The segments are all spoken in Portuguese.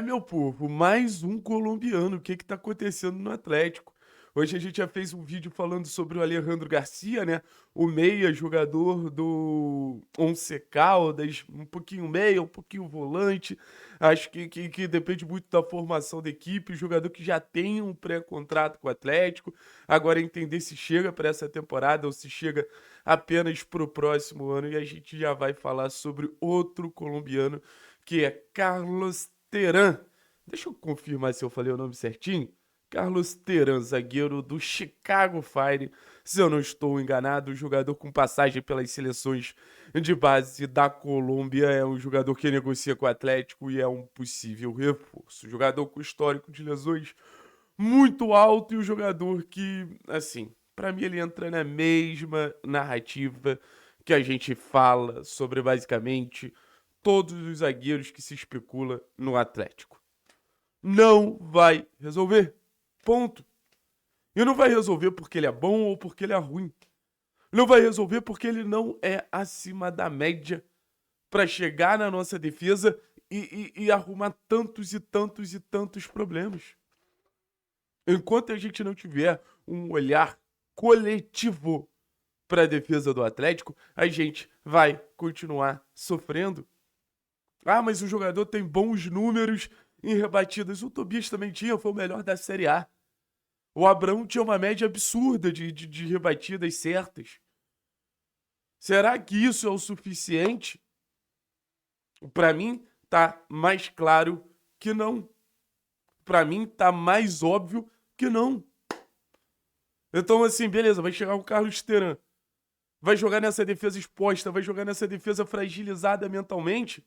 Meu povo, mais um colombiano. O que que tá acontecendo no Atlético? Hoje a gente já fez um vídeo falando sobre o Alejandro Garcia, né? O meia, jogador do Once Caldas, um pouquinho meia, um pouquinho volante. Acho que depende muito da formação da equipe. Jogador que já tem um pré-contrato com o Atlético. Agora entender se chega para essa temporada ou se chega apenas para o próximo ano. E a gente já vai falar sobre outro colombiano que é Carlos Teran. Deixa eu confirmar se eu falei o nome certinho. Carlos Teran, zagueiro do Chicago Fire. Se eu não estou enganado, jogador com passagem pelas seleções de base da Colômbia. É um jogador que negocia com o Atlético e é um possível reforço. Jogador com histórico de lesões muito alto e um jogador que, assim, para mim ele entra na mesma narrativa que a gente fala sobre basicamente todos os zagueiros que se especula no Atlético. Não vai resolver. Ponto. E não vai resolver porque ele é bom ou porque ele é ruim. Não vai resolver porque ele não é acima da média para chegar na nossa defesa e arrumar tantos e tantos e tantos problemas. Enquanto a gente não tiver um olhar coletivo para a defesa do Atlético, a gente vai continuar sofrendo. Ah, mas o jogador tem bons números em rebatidas. O Tobias também tinha, foi o melhor da Série A. O Abrão tinha uma média absurda de rebatidas certas. Será que isso é o suficiente? Para mim, tá mais claro que não. Para mim, tá mais óbvio que não. Então, assim, beleza, vai chegar o Carlos Teran. Vai jogar nessa defesa exposta, vai jogar nessa defesa fragilizada mentalmente.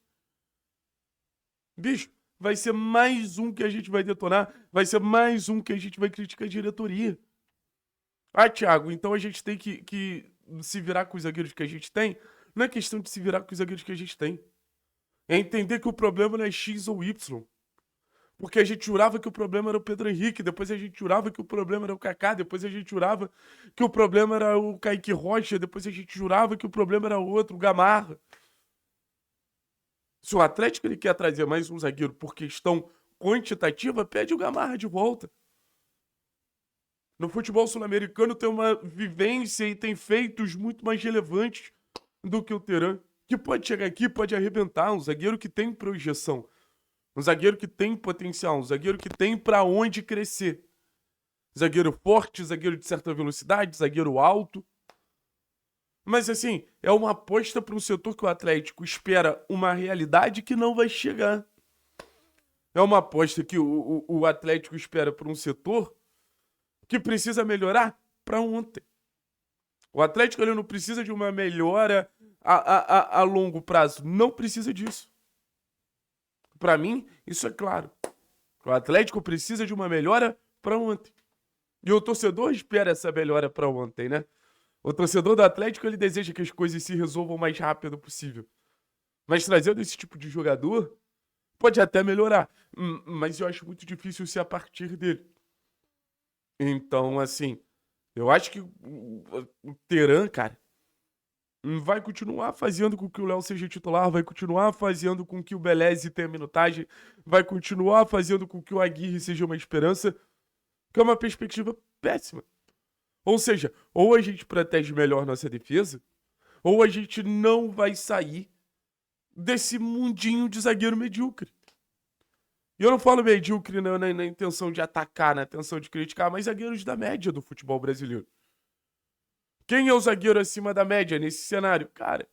Bicho, vai ser mais um que a gente vai detonar, vai ser mais um que a gente vai criticar a diretoria. Ah, Thiago, então a gente tem que se virar com os zagueiros que a gente tem? Não é questão de se virar com os zagueiros que a gente tem. É entender que o problema não é X ou Y. Porque a gente jurava que o problema era o Pedro Henrique, depois a gente jurava que o problema era o Kaká, depois a gente jurava que o problema era o Kaique Rocha, depois a gente jurava que o problema era o outro, o Gamarra. Se o Atlético ele quer trazer mais um zagueiro por questão quantitativa, pede o Gamarra de volta. No futebol sul-americano tem uma vivência e tem feitos muito mais relevantes do que o Teran, que pode chegar aqui, pode arrebentar, um zagueiro que tem projeção, um zagueiro que tem potencial, um zagueiro que tem para onde crescer. Zagueiro forte, zagueiro de certa velocidade, zagueiro alto. Mas assim, é uma aposta para um setor que o Atlético espera uma realidade que não vai chegar. É uma aposta que o Atlético espera para um setor que precisa melhorar para ontem. O Atlético ele não precisa de uma melhora a longo prazo. Não precisa disso. Para mim, isso é claro. O Atlético precisa de uma melhora para ontem. E o torcedor espera essa melhora para ontem, né? O torcedor do Atlético ele deseja que as coisas se resolvam o mais rápido possível. Mas trazendo esse tipo de jogador, pode até melhorar. Mas eu acho muito difícil ser a partir dele. Então, assim, eu acho que o Teran, cara, vai continuar fazendo com que o Léo seja titular, vai continuar fazendo com que o Beleze tenha minutagem, vai continuar fazendo com que o Aguirre seja uma esperança, que é uma perspectiva péssima. Ou seja, ou a gente protege melhor nossa defesa, ou a gente não vai sair desse mundinho de zagueiro medíocre. E eu não falo medíocre na intenção de atacar, na intenção de criticar, mas zagueiros da média do futebol brasileiro. Quem é o zagueiro acima da média nesse cenário? Cara,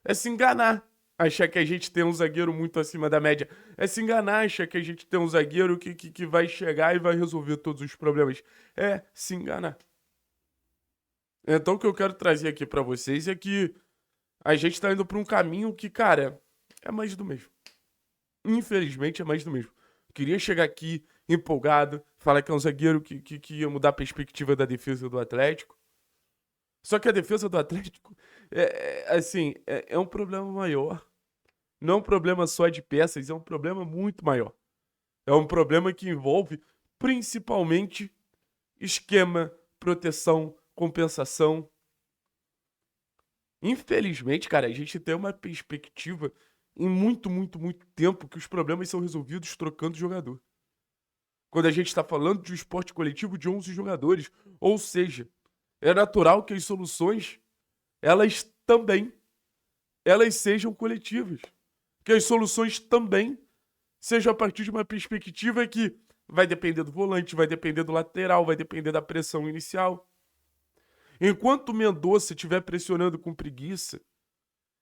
é se enganar. Achar que a gente tem um zagueiro muito acima da média. É se enganar, achar que a gente tem um zagueiro que vai chegar e vai resolver todos os problemas. É se enganar. Então o que eu quero trazer aqui pra vocês é que a gente tá indo pra um caminho que, cara, é mais do mesmo. Infelizmente é mais do mesmo. Queria chegar aqui empolgado, falar que é um zagueiro que ia mudar a perspectiva da defesa do Atlético. Só que a defesa do Atlético é um problema maior. Não é um problema só de peças, é um problema muito maior. É um problema que envolve principalmente esquema, proteção, compensação. Infelizmente, cara, a gente tem uma perspectiva em muito, muito, muito tempo que os problemas são resolvidos trocando jogador. Quando a gente está falando de um esporte coletivo de 11 jogadores. Ou seja, é natural que as soluções, elas também, elas sejam coletivas. Que as soluções também sejam a partir de uma perspectiva que vai depender do volante, vai depender do lateral, vai depender da pressão inicial. Enquanto o Mendonça estiver pressionando com preguiça,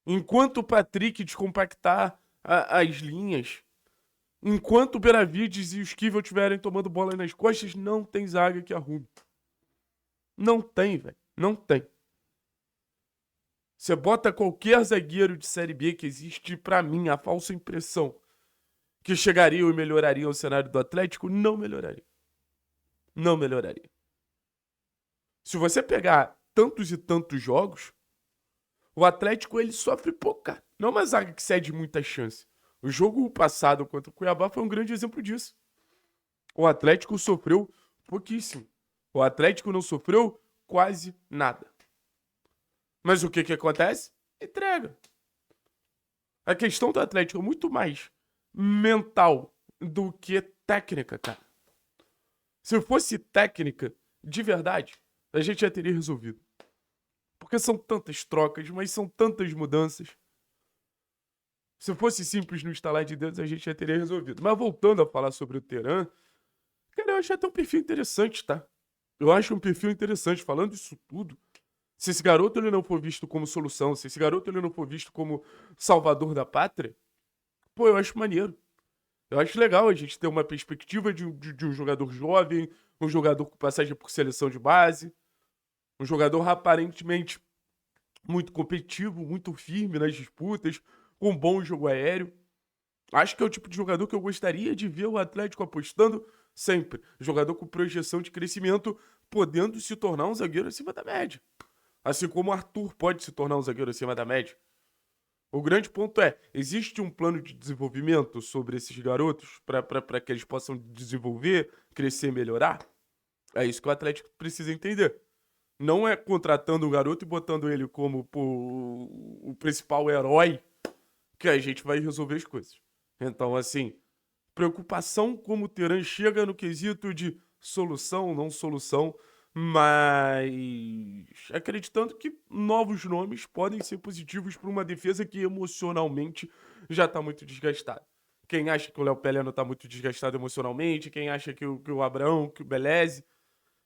enquanto o Patrick descompactar as linhas, enquanto o Benavides e o Esquivel estiverem tomando bola nas costas, não tem zaga que arrume. Não tem, velho. Não tem. Você bota qualquer zagueiro de Série B que existe, pra mim, a falsa impressão que chegariam e melhorariam o cenário do Atlético, não melhoraria. Não melhoraria. Se você pegar tantos e tantos jogos, o Atlético ele sofre pouco, cara. Não é uma zaga que cede muita chance. O jogo passado contra o Cuiabá foi um grande exemplo disso. O Atlético sofreu pouquíssimo. O Atlético não sofreu quase nada. Mas o que acontece? Entrega. A questão do Atlético é muito mais mental do que técnica, cara. Se fosse técnica, de verdade, a gente já teria resolvido. Porque são tantas trocas, mas são tantas mudanças. Se fosse simples no instalar de dedos, a gente já teria resolvido. Mas voltando a falar sobre o Terán, cara, eu acho até um perfil interessante, tá? Eu acho um perfil interessante. Falando isso tudo, se esse garoto ele não for visto como solução, se esse garoto ele não for visto como salvador da pátria, pô, eu acho maneiro. Eu acho legal a gente ter uma perspectiva de um jogador jovem, um jogador com passagem por seleção de base, um jogador aparentemente muito competitivo, muito firme nas disputas, com um bom jogo aéreo. Acho que é o tipo de jogador que eu gostaria de ver o Atlético apostando sempre. Jogador com projeção de crescimento, podendo se tornar um zagueiro acima da média. Assim como o Arthur pode se tornar um zagueiro acima da média. O grande ponto é, existe um plano de desenvolvimento sobre esses garotos para que eles possam desenvolver, crescer e melhorar? É isso que o Atlético precisa entender. Não é contratando um garoto e botando ele como o principal herói que a gente vai resolver as coisas. Então, assim, preocupação como o Terán chega no quesito de solução, não solução, mas acreditando que novos nomes podem ser positivos para uma defesa que emocionalmente já está muito desgastada. Quem acha que o Léo Pelé está muito desgastado emocionalmente, quem acha que o Abraão, que o Beleze.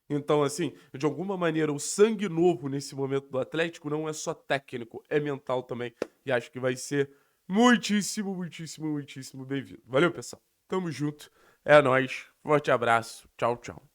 Então, assim, de alguma maneira, o sangue novo nesse momento do Atlético não é só técnico, é mental também. E acho que vai ser muitíssimo, muitíssimo, muitíssimo bem-vindo. Valeu, pessoal. Tamo junto. É nóis. Forte abraço. Tchau, tchau.